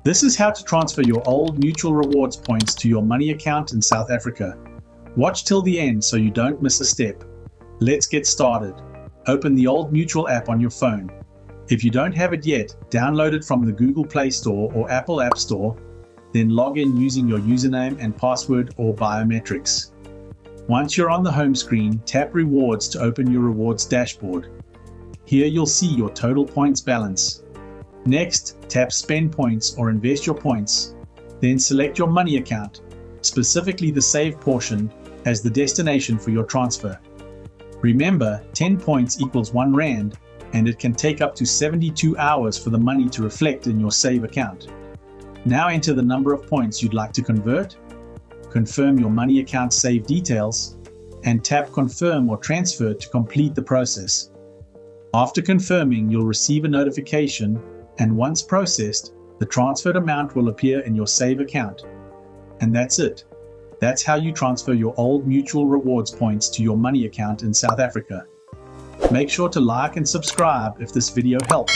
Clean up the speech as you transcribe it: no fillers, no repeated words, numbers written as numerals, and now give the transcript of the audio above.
This is how to transfer your old mutual rewards points to your money account in South Africa. Watch till the end so you don't miss a step. Let's get started. Open the Old Mutual app on your phone. If you don't have it yet, download it from the Google Play Store or Apple App Store, then log in using your username and password or biometrics. Once you're on the home screen, tap Rewards to open your rewards dashboard. Here you'll see your total points balance. Next, tap Spend Points or Invest Your Points. Then select your money account, specifically the Save portion, as the destination for your transfer. Remember, 10 points equals 1 Rand, and it can take up to 72 hours for the money to reflect in your Save account. Now enter the number of points you'd like to convert, confirm your money account save details, and tap Confirm or Transfer to complete the process. After confirming, you'll receive a notification, and once processed, the transferred amount will appear in your Save account. And that's it. That's how you transfer your old mutual rewards points to your money account in South Africa. Make sure to like and subscribe if this video helped.